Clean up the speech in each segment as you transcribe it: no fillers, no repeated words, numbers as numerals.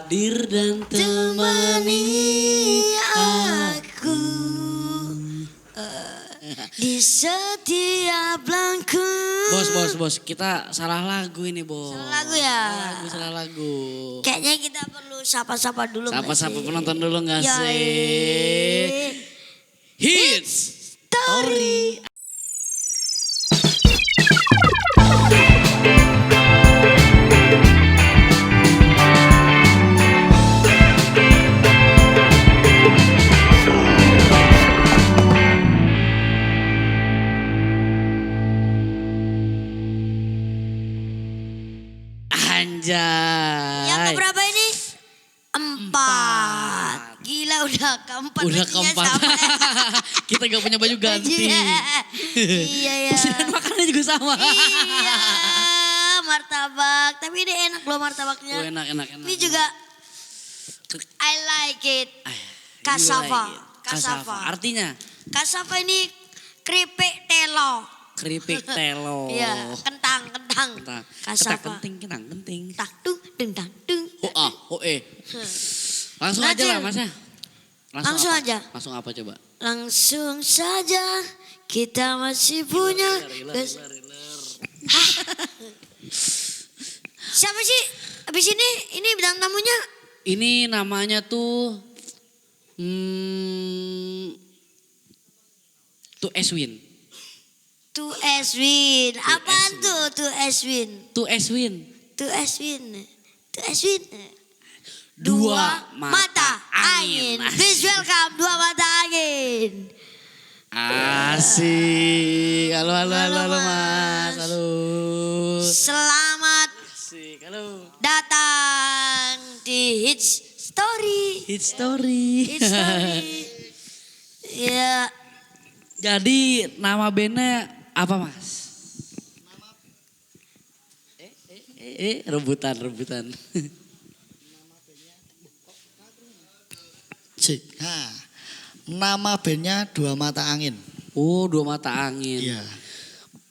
hadir dan temani aku Di setiap langkah. Bos, kita salah lagu ini bos. Salah lagu ya? Salah lagu. Kayaknya kita perlu sapa-sapa dulu nggak Sapa-sapa sih? penonton dulu gak Yoi. sih? Hits Story. Anjay. Yang keberapa ini? 4. Gila udah keempat. Udah bajunya keempat. sama. Kita gak punya baju ganti. Iya ya. Pesanan makannya juga sama. Iya. Martabak. Tapi ini enak loh martabaknya. Oh, enak. Ini juga I like it. Cassava. Cassava. Artinya? Cassava ini keripik telo. Keripik telo. Iya, kentang. Ketak Cassava. kenting, kenang kenting. Tak dung dung tak dung. Langsung Nah, aja lah Cil. mas ya. Langsung apa? aja. Langsung apa coba? Langsung saja kita masih punya. Hah? Siapa sih? Habis ini bintang tamunya. Ini namanya tuh tuh Eswin. Tu Eswin. Apaan Eswin. tuh Tu Eswin? Tuh Eswin. Tu Eswin. Tu Eswin. Dua mata angin. Please welcome Dua Mata Angin. Asik. Halo Halo, mas. Mas. Halo. Selamat Asik. Halo. datang di Hits Story. Hit story. Hits Story. Ya, Jadi nama bandnya apa mas? Rebutan. Cik. Nah, nama bandnya Dua Mata Angin. Oh, Dua Mata Angin. Iya.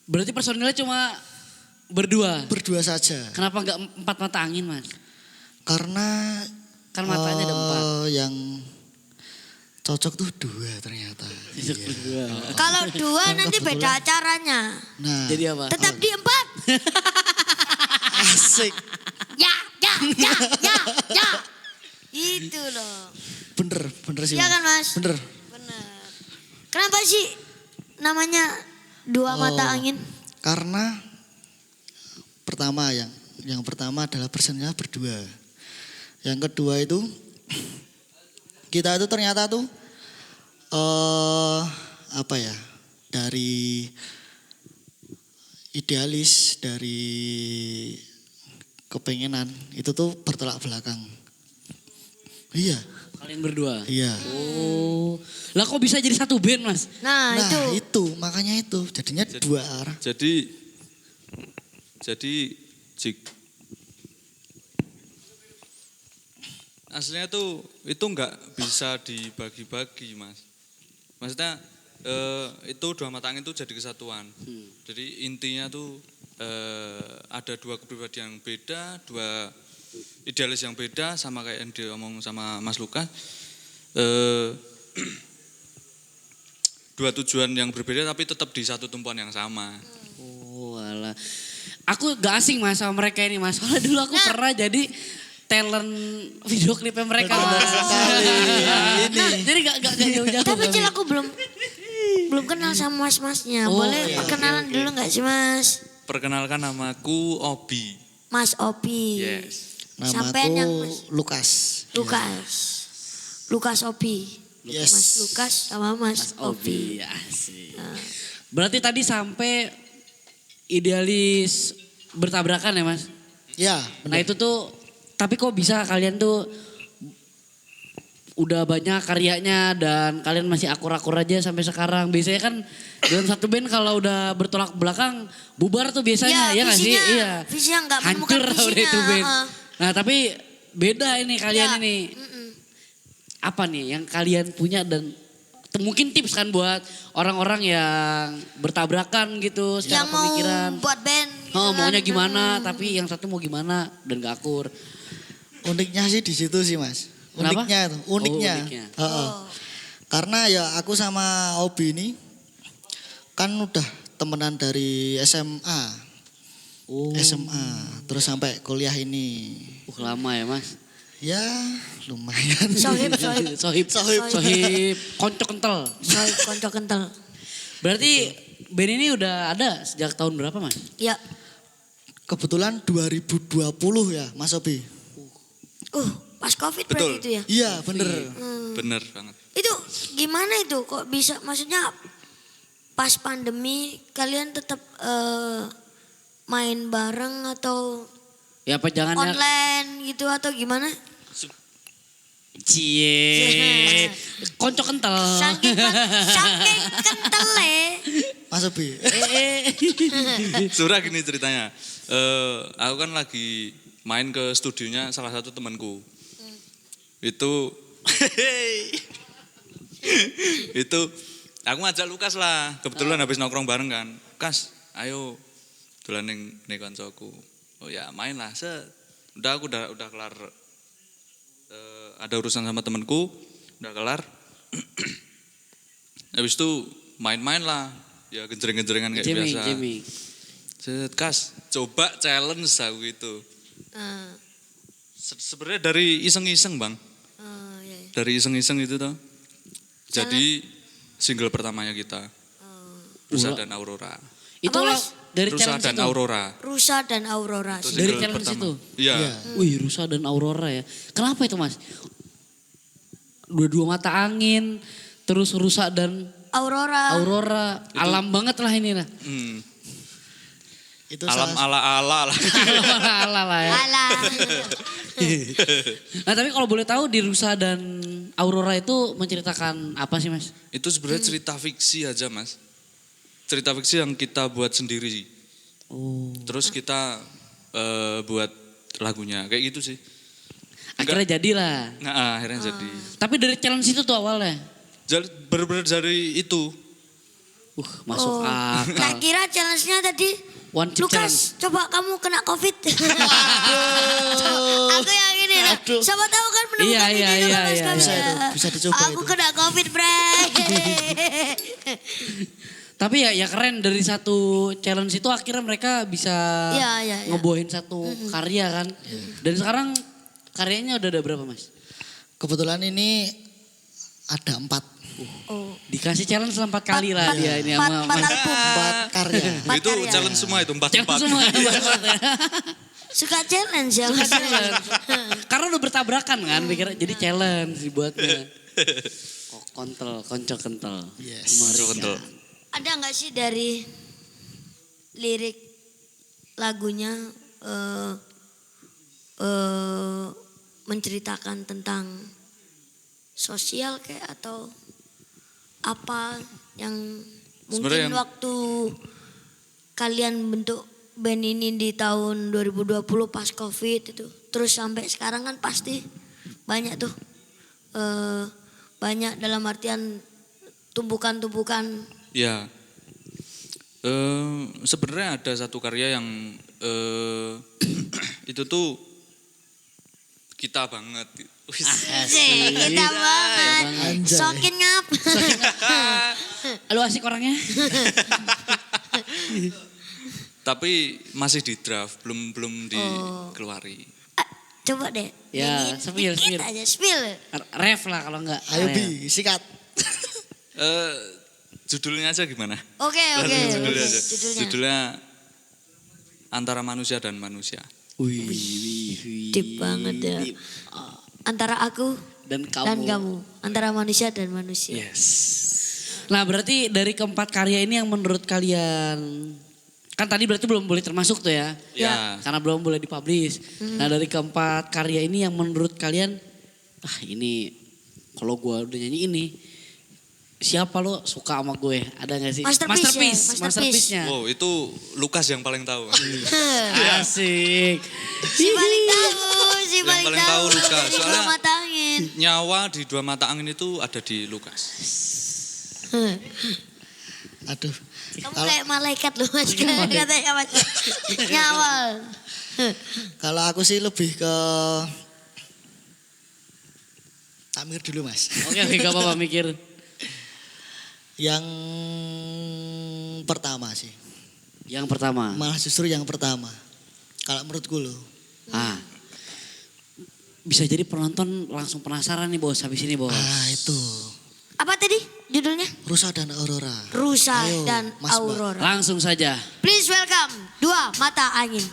Berarti personilnya cuma berdua. Berdua saja. Kenapa nggak 4 mata angin mas? Karena Kan matanya ada 4. yang cocok tuh 2 ternyata. Iya. Berdua. kalau dua Dan nanti kebetulan- beda acaranya. Nah, Jadi apa? Tetap di 4. asik. Ya. Itu loh. Bener sih. Iya Mas. kan Mas? Bener. Benar. Kenapa sih namanya Dua Mata Angin? Karena pertama yang pertama adalah personilnya berdua. Yang kedua itu kita itu ternyata tuh apa ya? Dari idealis, dari kepengenan itu tuh bertolak belakang. Iya, Kalian berdua? iya. Oh. Lah kok bisa jadi satu band mas? Nah, itu. Makanya itu jadinya 2 arah. Jadi Jik, aslinya tuh itu nggak bisa dibagi-bagi mas. Maksudnya itu Dua Mata Angin itu jadi kesatuan. Jadi intinya tuh ada 2 kepribadian yang beda, 2 idealis yang beda, sama kayak yang diomong sama Mas Lukas. 2 tujuan yang berbeda tapi tetap di satu tumpuan yang sama. Oh alah. Aku gak asing mas sama mereka ini mas. Soalnya dulu aku pernah jadi talent video klipnya mereka mas. Jadi gak jauh-jauh. Tapi Cil aku belum kenal sama mas-masnya. Oh, Boleh iya, perkenalan dulu nggak sih Mas? Perkenalkan namaku Obi. Mas Opi. Yes. Sampean yang Namaku Mas Lukas. Lukas Opi. Yes. Mas Lukas sama Mas Opi. Obi asik. Berarti tadi sampai idealis bertabrakan ya mas? Ya, Nah benar. itu tuh, tapi kok bisa kalian tuh udah banyak karyanya dan kalian masih akur-akur aja sampai sekarang. Biasanya kan dalam satu band kalau udah bertolak belakang bubar tuh biasanya ya nggak sih? Iya. Visinya nggak menemukan Hancur udah visinya. itu band. heeh. Nah tapi beda ini kalian Ya, ini. mm-mm. Apa nih yang kalian punya dan mungkin tips kan buat orang-orang yang bertabrakan gitu secara Yang mau pemikiran. buat band. gitu Oh kan. maunya gimana tapi yang satu mau gimana dan gak akur. Uniknya sih di situ sih Mas. Kenapa? Uniknya itu, uniknya. Oh, uniknya. Heeh. Karena ya aku sama Obi ini kan udah temenan dari SMA. Oh. SMA terus sampai kuliah ini. Lama ya mas. Ya lumayan. Sohib. Sohib. Konco kental. Sohib konco kental. Berarti band ini udah ada sejak tahun berapa mas? Ya. Kebetulan 2020 ya Mas Obi. Pas Covid Betul. berarti itu ya? Iya bener. Bener banget. Itu gimana itu kok bisa, maksudnya pas pandemi kalian tetap main bareng atau Ya apa jangan online gitu atau gimana? Cie. Konco kental. Saking kental Mas Obi. Surah gini ceritanya. Aku kan lagi main ke studionya salah satu temanku. Itu itu aku ngajak Lukas lah. Kebetulan habis nongkrong bareng kan. Kas, ayo dolan ning kancaku. Oh ya, main lah. Udah aku udah kelar ada urusan sama temanku, udah kelar. Habis itu main-main lah. Ya genjreng-genjrengan kayak biasa. Jamming. Kas, coba challenge aku gitu. Sebenarnya dari iseng-iseng bang. Iya. Dari iseng-iseng itu tuh. Jadi single pertamanya kita. Rusa dan Aurora. Itu Apa, lah Mas? dari Rusa challenge dan itu. Aurora. Rusa dan Aurora. Itu Dari single challenge pertama. itu? Iya. Iya. Wih Rusa dan Aurora ya. Kenapa itu mas? Dua mata angin, terus Rusa dan Aurora. Alam banget lah ini lah. Itu Alam salah ala-ala lah. Ala lah ya. Alah. Nah tapi kalau boleh tahu di Rusa dan Aurora itu menceritakan apa sih mas? Itu sebenarnya cerita fiksi aja mas. Cerita fiksi yang kita buat sendiri. Oh. Terus kita buat lagunya kayak gitu sih. Akhirnya jadilah. Nah akhirnya jadi. Tapi dari challenge itu tuh awalnya. Bener-bener dari itu. Masuk akal. Tak kira challenge-nya tadi One chip Lukas, coba kamu kena COVID. Aku yang ini lah. Siapa tahu kan menemukan Iya, ide iya, Lukas iya, kami. bisa itu, bisa dicoba Aku itu. kena COVID, bre. Tapi ya keren dari satu challenge itu akhirnya mereka bisa Iya. ngebohin satu karya kan. Dan sekarang karyanya udah ada berapa mas? kebetulan ini ada 4 Oh. Dikasih challenge 4 kali lah dia ini sama Empat mas. album. karya. Empat Itu karya. challenge semua itu Challenge 4-4. semua. Suka challenge ya. Suka challenge. Karena udah bertabrakan kan, pikir jadi challenge dibuatnya. Konco kental. Yes. Mengerikan. Ada nggak sih dari lirik lagunya menceritakan tentang sosial kayak atau apa yang mungkin Sebenarnya waktu kalian bentuk band ini di tahun 2020 pas Covid itu terus sampai sekarang kan pasti banyak tuh banyak dalam artian tumpukan-tumpukan. Ya. Sebenarnya ada satu karya yang itu tuh kita banget. Asik, kita banget. Anjay. Sokin ngap. Lu asik orangnya? Tapi masih di draft, belum dikeluari. Coba deh. Ya, nyanyiin spill. dikit aja, spill. Ref lah kalau enggak. Ayo Ref. Bi, sikat. Judulnya aja gimana? Oke. Judulnya aja. Judulnya. Judulnya Antara Manusia dan Manusia. Wih. Deep banget ya. Deep. Antara aku Dan kamu. dan kamu. Antara manusia dan manusia. Yes. Nah berarti dari keempat karya ini yang menurut kalian, kan tadi berarti belum boleh termasuk tuh ya? Ya. Karena belum boleh dipublish. Nah dari keempat karya ini yang menurut kalian, ini kalau gue udah nyanyi ini, siapa lo suka sama gue? Ada gak sih? Masterpiece ya, Masterpiece-nya. Wow, itu Lukas yang paling tahu. Asik. Si paling paling tahu Lukas. Dari Soalnya- Dua Mata Angin. Nyawa di Dua Mata Angin itu ada di Lukas. Aduh. Kamu kayak malaikat loh mas. Katanya mas. Nyawal. Kalau aku sih lebih ke Tak mikir dulu Mas. Oke, gak apa-apa mikir. Yang pertama sih. Yang pertama. Malah justru yang pertama. Kalau menurutku loh. Bisa jadi penonton langsung penasaran nih bos habis ini bos. Itu. Apa tadi judulnya? Rusa dan Aurora. Rusa Ayo, dan Mas Mbak. Aurora. Langsung saja. Please welcome Dua Mata Angin.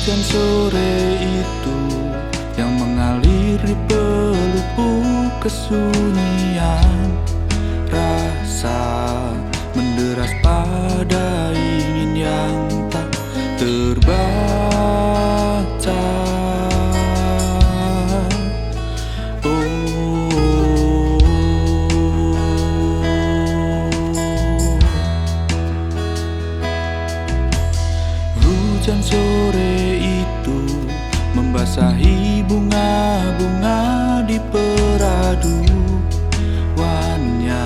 Hujan sore itu yang mengalir di pelupuk kesunyian, rasa menderas pada ingin yang tak terbaca. Hujan sore itu membasahi bunga-bunga di peraduannya,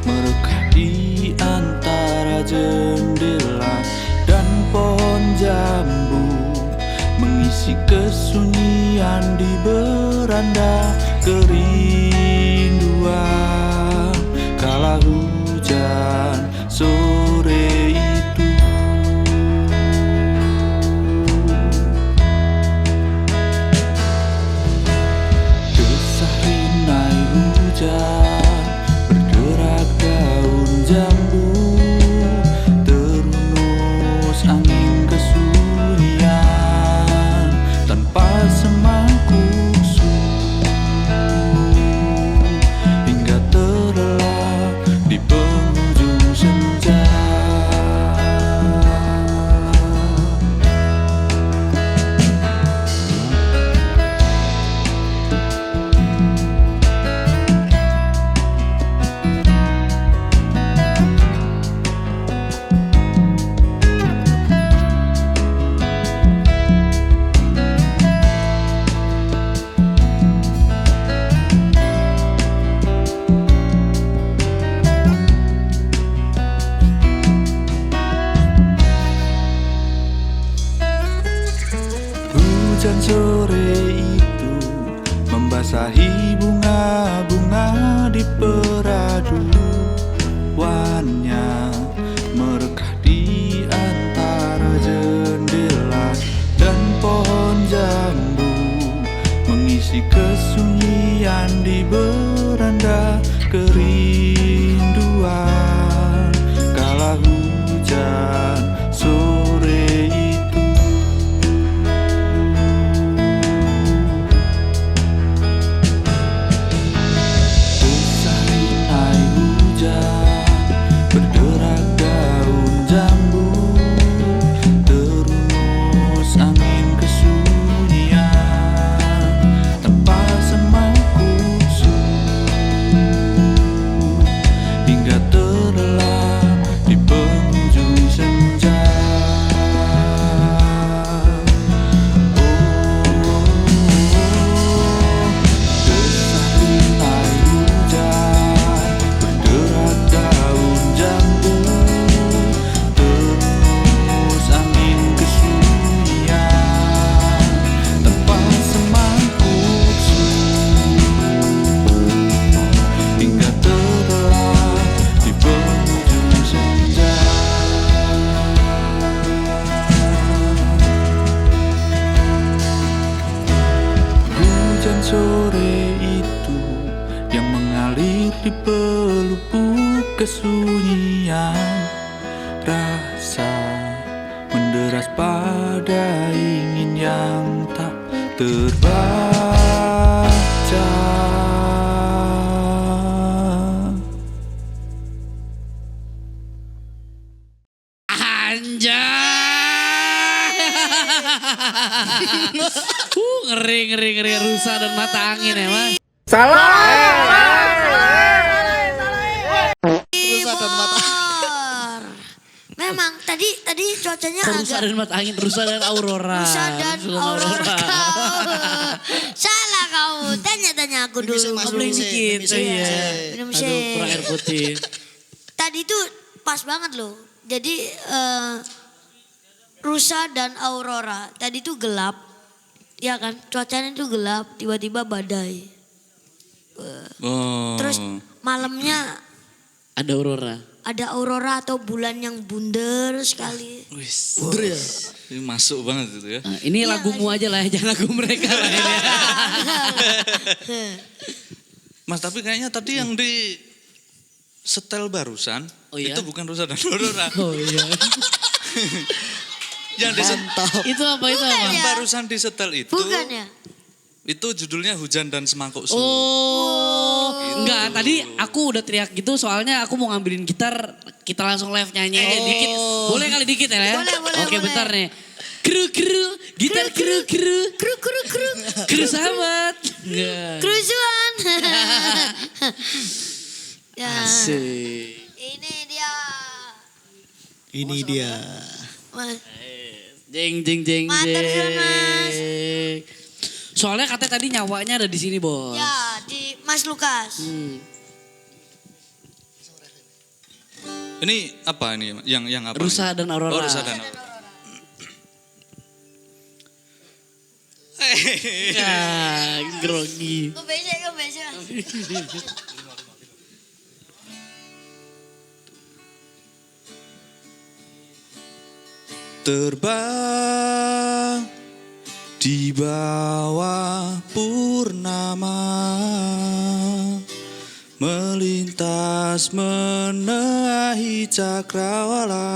merekah di antara jendela dan pohon jambu, mengisi kesunyian di beranda. Kerinduan kala hujan sore itu. Bergerak daun jambu, terunus angin kesunyian tanpa semangku hingga terlelap di penghujung senja. Hujan sore itu membasahi bunga-bunga di peraduannya, merekah di antara jendela dan pohon jambu, mengisi kesunyian di beranda. Kerinduan kala hujan sore itu. Bergerak daun jambu, terunus angin kesunyian tanpa semangku hingga terlelap di penghujung senja. Oh, kesunyian rasa menderas pada ingin yang tak terbaca. Anjay. Ngeri rusa dan mata angin ya mas. Rusa dan mata. Memang tadi cuacanya Rusa agak dan mata angin, rusa dan aurora. Rusa dan aurora kau. Salah kau. Tanya aku dulu. Mimisnya masuk boleh sih, dikit, mimisnya iya. masuk. Minum Aduh shake. kurang air putih. Tadi tuh pas banget loh. Jadi rusa dan aurora. Tadi tuh gelap. Ya kan? Cuacanya tuh gelap. Tiba-tiba badai. Oh. Terus malamnya Ada aurora. ada aurora atau bulan yang bundar sekali. Wis. Bener ya? Ini masuk banget itu ya. Nah, ini lagumu aja lah, jangan lagu mereka lah ini. Mas tapi kayaknya tadi yang di setel barusan Oh iya? itu bukan rusa dan aurora. Oh iya. Yang di Mantap. Itu apa? yang ya? barusan di setel itu Bukan ya? itu judulnya Hujan dan Semangkuk Su. Oh, enggak. Tadi aku udah teriak gitu soalnya aku mau ngambilin gitar. Kita langsung live nyanyi aja dikit. Boleh kali dikit ya? Boleh, Oke boleh. bentar nih. Kru, gitar kru. Kru. Kru sahabat. Enggak. Kerusuhan. Ya. Asik. Ini dia. Ini dia. Mas. Jeng. Matur suwun, Mas. Soalnya katanya tadi nyawanya ada di sini, Bos. Ya, di Mas Lukas. Ini apa ini? Yang apa? Rusa dan aurora. Oh, Rusa dan Aurora. Ya, grogi. Kok biasa. Terbang di bawah purnama, melintas menahi cakrawala,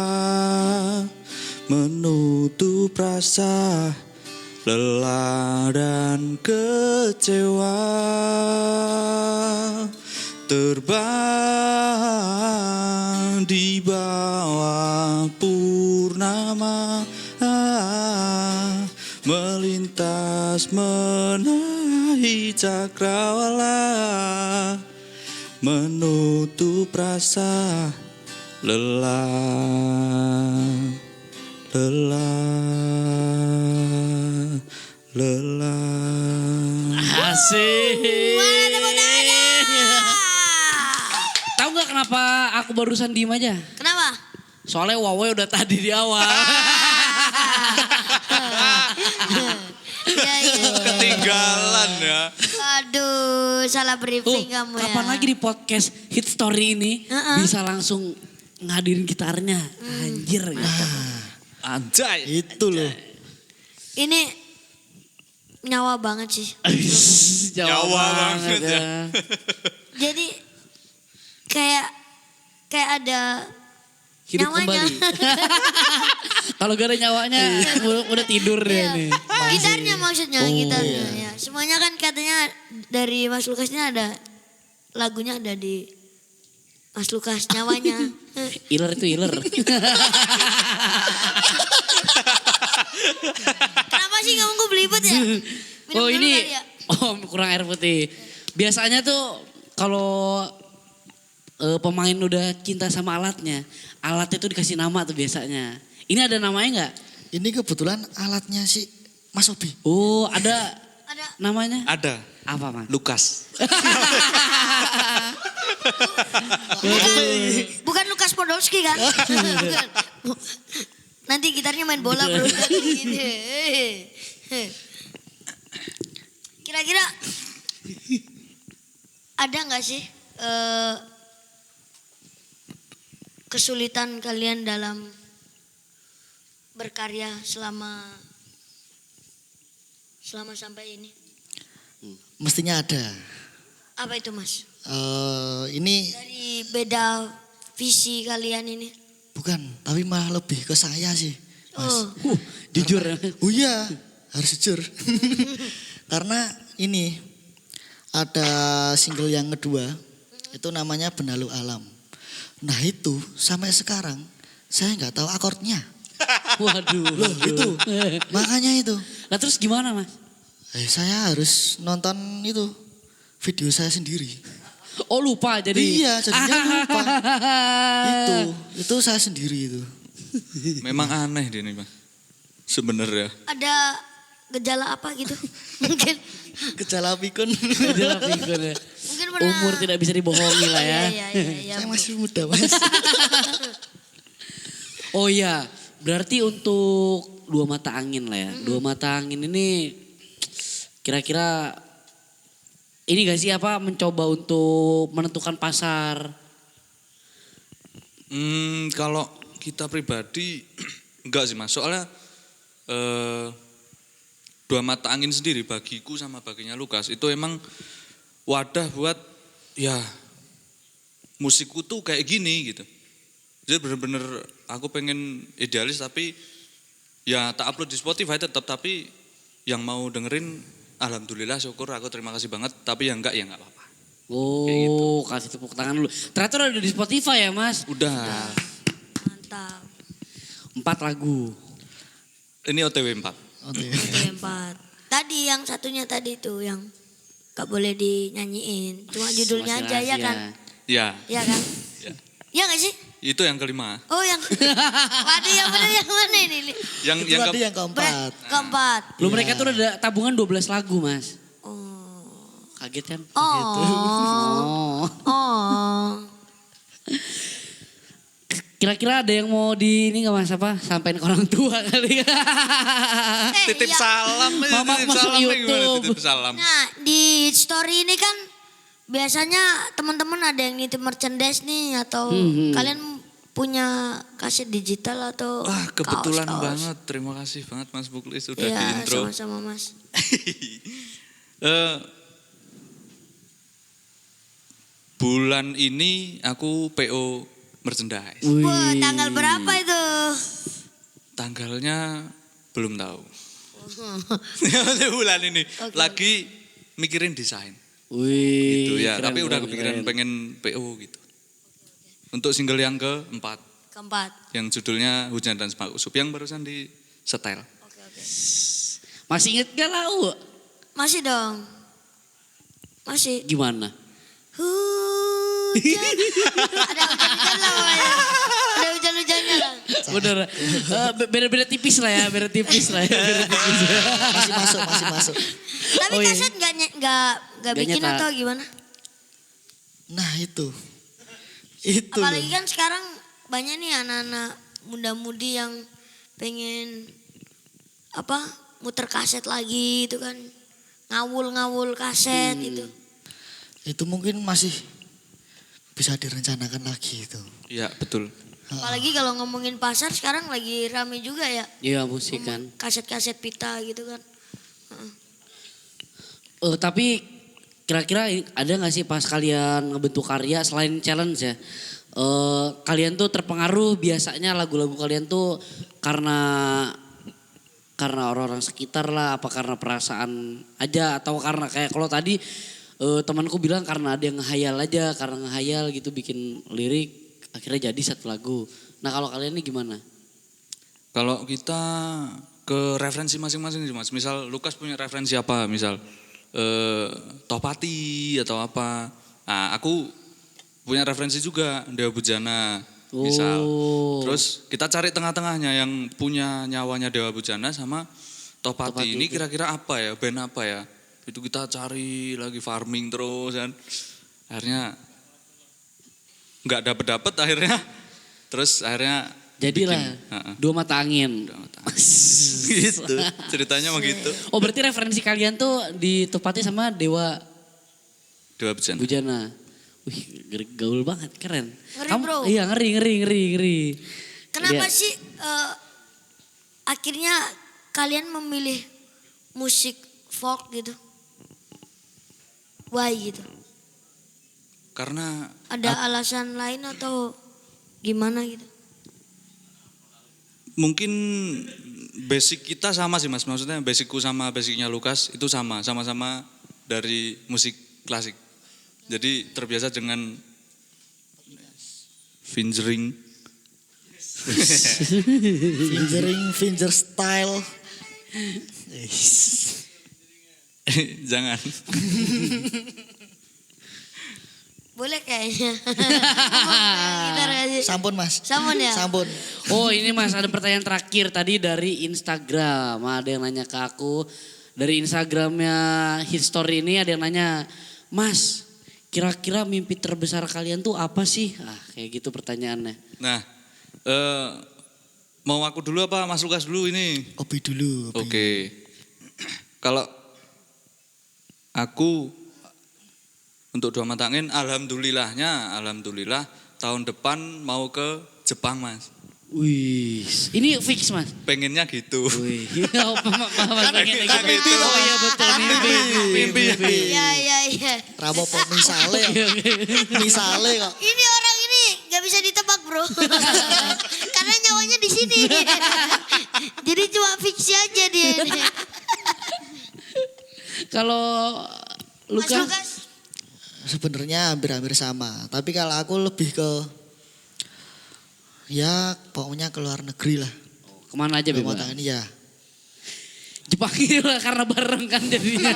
menutup rasa lelah dan kecewa. Terbang di bawah purnama, melintas menahi cakrawala, menutup rasa lelah. Asik. Mana tepuk tangannya? Tahu nggak kenapa aku barusan diem aja? Kenapa? Soalnya Wawe udah tadi di awal. Ya. Ketinggalan ya. Aduh, salah briefing kamu ya. Kapan lagi di podcast Hit Story ini bisa langsung ngadirin gitarnya. Anjir gitu. Anjay. Itu loh. Ini nyawa banget sih. Nyawa banget ya. Jadi kayak ada Hidup nyawanya. kembali. Kalau gak ada nyawanya udah tidur Iya. deh nih. Gitarnya maksudnya, gitarnya. Ya. Semuanya kan katanya dari Mas Lukasnya ada lagunya ada di Mas Lukas nyawanya. Iler itu iler. Kenapa sih kamu kok belibet ya? Minum Oh dulu ini, kali ya? kurang air putih. Biasanya tuh kalau pemain udah cinta sama alatnya tuh dikasih nama tuh biasanya. Ini ada namanya nggak? Ini kebetulan alatnya si Mas Obi. Oh ada Ada. namanya? Ada. Apa man? Lukas. Bukan Lukas Podolski kan? Bukan. Nanti gitarnya main bola bro. Gini. Kira-kira ada nggak sih kesulitan kalian dalam berkarya selama sampai ini? Mestinya ada. Apa itu Mas? Ini Dari beda visi kalian ini? Bukan, tapi malah lebih ke saya sih, Mas. Oh, Jujur ya. Oh iya, harus jujur. Karena ini ada single yang kedua, itu namanya Benalu Alam. Nah itu sampai sekarang saya nggak tahu akordnya. Waduh. Loh itu, makanya itu. Nah terus gimana Mas? Saya harus nonton itu video saya sendiri. Oh lupa jadi. Iya, jadinya lupa. Itu saya sendiri itu. Memang aneh dia nih, Mas. Sebenarnya. ada gejala apa gitu? Mungkin Gejala pikun. Adalah pikun ya. mungkin pernah. Umur tidak bisa dibohongi lah ya. Iya. Saya masih muda, Mas. Oh iya, berarti untuk Dua Mata Angin lah ya. Dua Mata Angin ini kira-kira ini gak sih apa mencoba untuk menentukan pasar? Kalau kita pribadi enggak sih Mas. Soalnya Dua Mata Angin sendiri bagiku sama baginya Lukas itu emang wadah buat ya musikku tuh kayak gini gitu. Jadi bener-bener aku pengen idealis tapi ya tak upload di Spotify tetap, tapi yang mau dengerin alhamdulillah syukur aku terima kasih banget, tapi yang enggak ya enggak apa-apa. Oh, kasih tepuk tangan dulu. Ternyata udah di Spotify ya Mas? Udah. Mantap. 4 lagu. Ini OTW 4. Oke. Oke, 4. Tadi yang satunya tadi tuh yang gak boleh dinyanyiin. Cuma judulnya Masih aja ya rahasia. kan? Ya, Iya kan? Ya. Iya gak sih? itu yang kelima. Oh yang waduh yang bener yang mana ini? Li? Yang Itu tadi yang Ber- keempat. keempat. Lu mereka tuh udah ada tabungan 12 lagu Mas. Oh. Kaget kan? Oh. Oh. Oh. Kira-kira ada yang mau di ini gak Mas apa? Sampein ke orang tua kali ya. Titip iya. salam, Mama titip masuk salam gimana YouTube. titip salam. Nah di story ini kan biasanya teman-teman ada yang nitip merchandise nih atau kalian punya kaset digital atau Wah kebetulan kaos-kaos? banget, terima kasih banget Mas Bukli sudah Iya di intro. sama-sama Mas. Bulan ini aku PO merchandise. Wah tanggal berapa itu? Tanggalnya belum tahu. Bulan ini Oke. lagi mikirin desain Wih. gitu ya, keren, tapi udah keren, kepikiran keren. pengen PO gitu. Untuk single yang keempat Keempat. yang judulnya Hujan dan Semak Usup yang barusan di setel. Oke. Masih inget gak lau? Masih dong. Masih. Gimana? Hujan. Ada hujan-hujan lah pokoknya. Ada hujan-hujannya lah. Bener. Beda-beda tipis lah ya, beda tipis lah ya. Beda tipis. Masih masuk. Tapi Oh, iya. kaset nggak bikin nyetak. atau gimana? Nah itu. Itu Apalagi loh. kan sekarang banyak nih anak-anak muda-mudi yang pengen apa muter kaset lagi itu kan ngawul kaset itu. Itu mungkin masih bisa direncanakan lagi itu. Iya betul. Apalagi kalau ngomongin pasar sekarang lagi rame juga ya Iya musik kan. kaset-kaset pita gitu kan. Tapi kira-kira ada gak sih pas kalian ngebentuk karya selain challenge ya? Kalian tuh terpengaruh biasanya lagu-lagu kalian tuh karena orang-orang sekitar lah, apa karena perasaan aja atau karena kayak kalau tadi temanku bilang karena ada yang ngehayal aja, karena ngehayal gitu bikin lirik akhirnya jadi satu lagu. Nah kalau kalian ini gimana? Kalau kita ke referensi masing-masing sih Mas. Misal Lukas punya referensi apa? Misal Tohpati atau apa. Nah aku punya referensi juga Dewa Bujana misal. Terus kita cari tengah-tengahnya yang punya nyawanya Dewa Bujana sama Tohpati. Ini kira-kira apa ya? Band apa ya? Itu kita cari lagi farming terus kan. Akhirnya nggak dapet akhirnya. Terus akhirnya Jadilah bikin, Dua Mata Angin. gitu ceritanya mah gitu. Oh berarti referensi kalian tuh ditepati sama Dewa Dewa Bujana. Bujana. Wih gaul banget keren. Ngeri, bro. Iya ngeri. Kenapa Iya. sih akhirnya kalian memilih musik folk gitu? Why gitu? Karena Ada alasan lain atau gimana gitu? Mungkin basic kita sama sih Mas. Maksudnya basicku sama basicnya Lukas itu sama-sama dari musik klasik. Jadi terbiasa dengan fingering. Finger style. Jangan. Boleh kayaknya. Gitar aja. Sampun Mas. Sampun ya? Sampun. Oh ini Mas ada pertanyaan terakhir tadi dari Instagram. Ada yang nanya ke aku. Dari Instagramnya History ini ada yang nanya. Mas kira-kira mimpi terbesar kalian tuh apa sih? Ah kayak gitu pertanyaannya. Nah, mau aku dulu apa Mas Lukas dulu ini? Obi dulu. Obi. Oke. Kalau aku untuk dua mata angin, alhamdulillah tahun depan mau ke Jepang Mas. Wih, ini fix Mas. Pengennya gitu. Wih, Mas pengen kan gitu. mimpi, Oh iya betul mimpi. Iya. Ramo kok misale kok. Ini orang ini nggak bisa ditebak bro. Karena nyawanya di sini. Jadi cuma fiksi aja dia. Kalau Mas Lukas, Lukas. Sebenarnya hampir-hampir sama. Tapi kalau aku lebih ke ya pokoknya ke luar negeri lah. kemana aja Rumah bebas? tangga ini ya. Jepang lah karena bareng kan jadinya.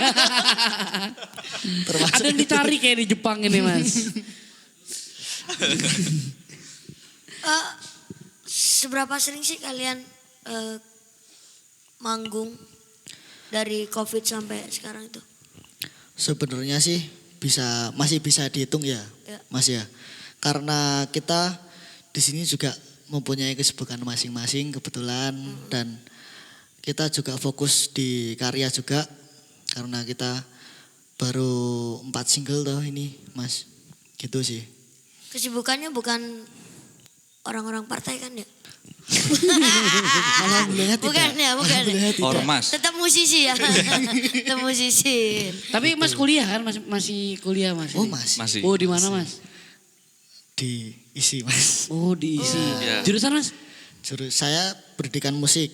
Termasuk Ada yang dicari kayak di Jepang ini Mas. Seberapa sering sih kalian manggung dari COVID sampai sekarang itu? sebenarnya sih masih bisa dihitung ya, Ya. Mas ya. Karena kita di sini juga mempunyai kesibukan masing-masing kebetulan dan kita juga fokus di karya juga karena kita baru 4 single tuh ini, Mas. Gitu sih. Kesibukannya bukan orang-orang partai kan ya? Alhamdulillah tidak. Bukan ya, bukan. Alhamdulillah tidak. Ormas. Tetap musisi ya. Tetap musisi. Tapi Mas kuliah kan? Masih kuliah Mas? Oh, ini? Mas. Masih. Oh di mana Mas? Diisi, Mas. Oh diisi. Iya. Jurusan Mas? Saya pendidikan musik.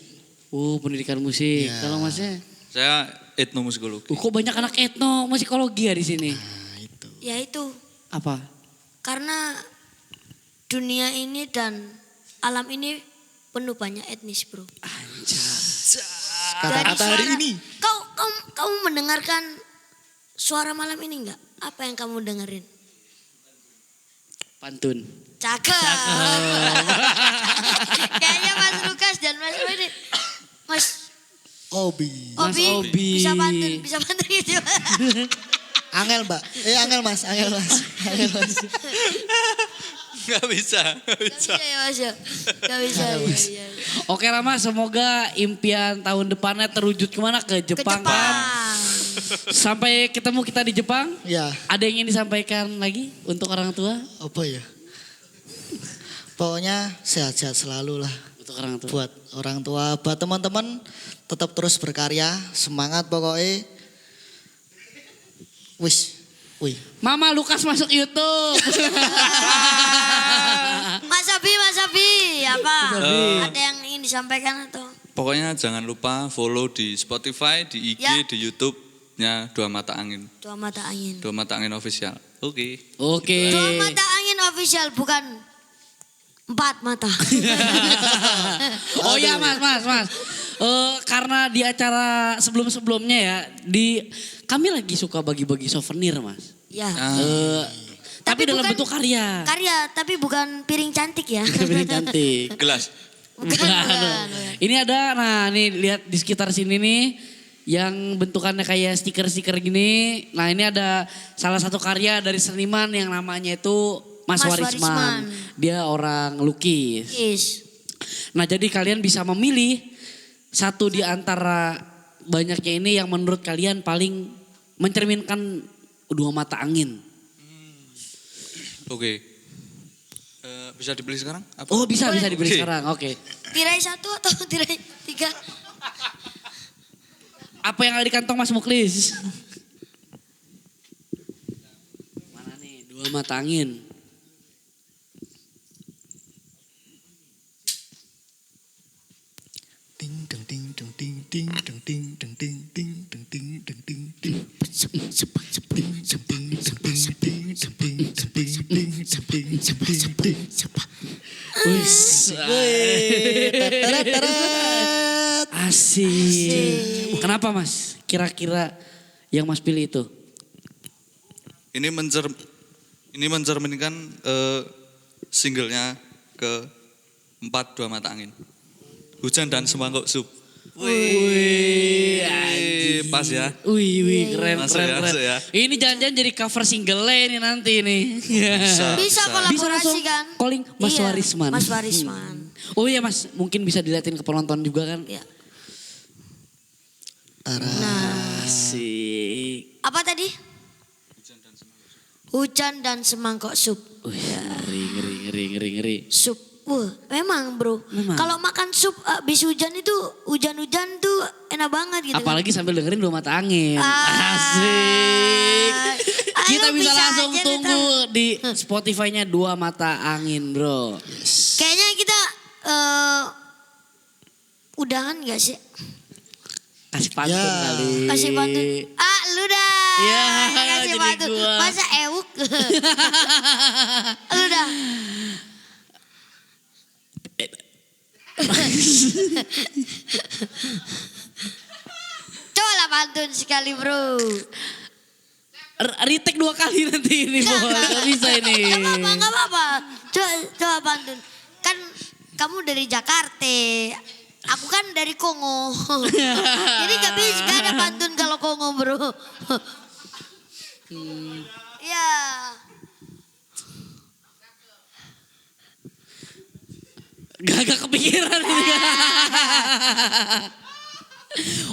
Oh pendidikan musik. Iya. Kalau Masnya? Saya etnomusikologi. Kok banyak anak etno musikologi ya di sini? Nah, itu. Ya itu. Apa? Karena dunia ini dan alam ini penuh banyak etnis bro. Kata-kata hari suara- ini. Kamu mendengarkan suara malam ini enggak? Apa yang kamu dengerin? Pantun. Cakep. Kayaknya Mas Lukas dan Mas Widi. Mas Obi. Mas Obi, Obi. bisa pantun gitu. Angel, Mbak. Angel Mas. Angel Mas. Gak bisa. Gak bisa ya Mas ya? Gak bisa. Iya. Oke Rama, semoga impian tahun depannya terwujud kemana? Ke Ke Jepang, Jepang. kan? Sampai ketemu kita di Jepang. Ya, Ada yang ingin disampaikan lagi untuk orang tua? apa ya? Pokoknya sehat-sehat selalu lah Untuk orang tua. buat orang tua, buat teman-teman tetap terus berkarya, semangat pokoknya. Wih. Mama Lukas masuk YouTube. Mas Abi, apa? Ada yang ingin disampaikan atau? Pokoknya jangan lupa follow di Spotify, di IG, Ya. di YouTube-nya Dua Mata Angin. Dua mata angin. Dua Mata Angin official. Oke. Oke. Dua mata angin official bukan 4 mata. Oh ya Mas. Karena di acara sebelum-sebelumnya ya, kami lagi suka bagi-bagi souvenir Mas. Ya. Tapi dalam bukan bentuk karya. Karya, tapi bukan piring cantik ya. Piring cantik. Gelas. Bukan. Ini ada, nih lihat di sekitar sini nih, yang bentukannya kayak stiker-stiker gini. Nah ini ada salah satu karya dari seniman yang namanya itu Mas Mas Warisman. Warisman. Dia orang lukis. Yes. Nah jadi kalian bisa memilih satu di antara banyaknya ini yang menurut kalian paling mencerminkan dua mata angin. Oke. Bisa dibeli sekarang? Apa? Oh bisa dibeli Oke. sekarang, oke. Tirai 1 atau tirai 3? Apa yang ada di kantong Mas Muklis? Mana nih, dua mata angin. ding deng ding deng ding ding deng ding deng ding ding ding ding ding ding ding ding ding ding. Wis. Teret. Asik. Kenapa Mas? Kira-kira yang Mas pilih itu? Ini mencerminkan singlenya keempat Dua Mata Angin. Hujan dan Semangkok Sup. Wih, Pas ya. Wih, keren, Masuk keren, ya, keren. masuk ya. Ini jangan-jangan jadi cover single ini nanti nih. Bisa kolaborasi langsung kan? calling Mas Iya, Warisman. Mas Warisman. Oh iya Mas, mungkin bisa dilihatin ke penonton juga kan? Iya. Tara. Asik. Apa tadi? Hujan dan semangkok sup. Wih, ngeri. Sup. Wah, memang bro. Memang. Kalau makan sup habis hujan itu, hujan-hujan tuh enak banget gitu. Apalagi sambil dengerin Dua Mata Angin. Ah. Asik. Ah, Kita lu bisa bisa langsung aja tunggu di Spotify-nya Dua Mata Angin, bro. Kayaknya kita udahan gak sih? Kasih pantun Ya. kali. Kasih pantun. Lu dah. Ya, Kasih jadi pantun. gua. Masa ewuk? Lu dah. Coba lah pantun sekali bro. Retake 2 kali nanti ini, bro. Gak bisa ini. Gak apa-apa. Coba pantun. Kan kamu dari Jakarta. Aku kan dari Kongo. Jadi gak bisa gak ada pantun kalau Kongo bro. Ya. Gak kepikiran ini.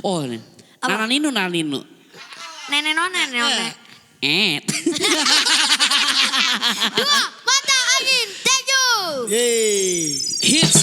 Oh, nih. Apa? Nananinu. Nenek nonek. Dua Mata angin, thank you. Yeay. Hits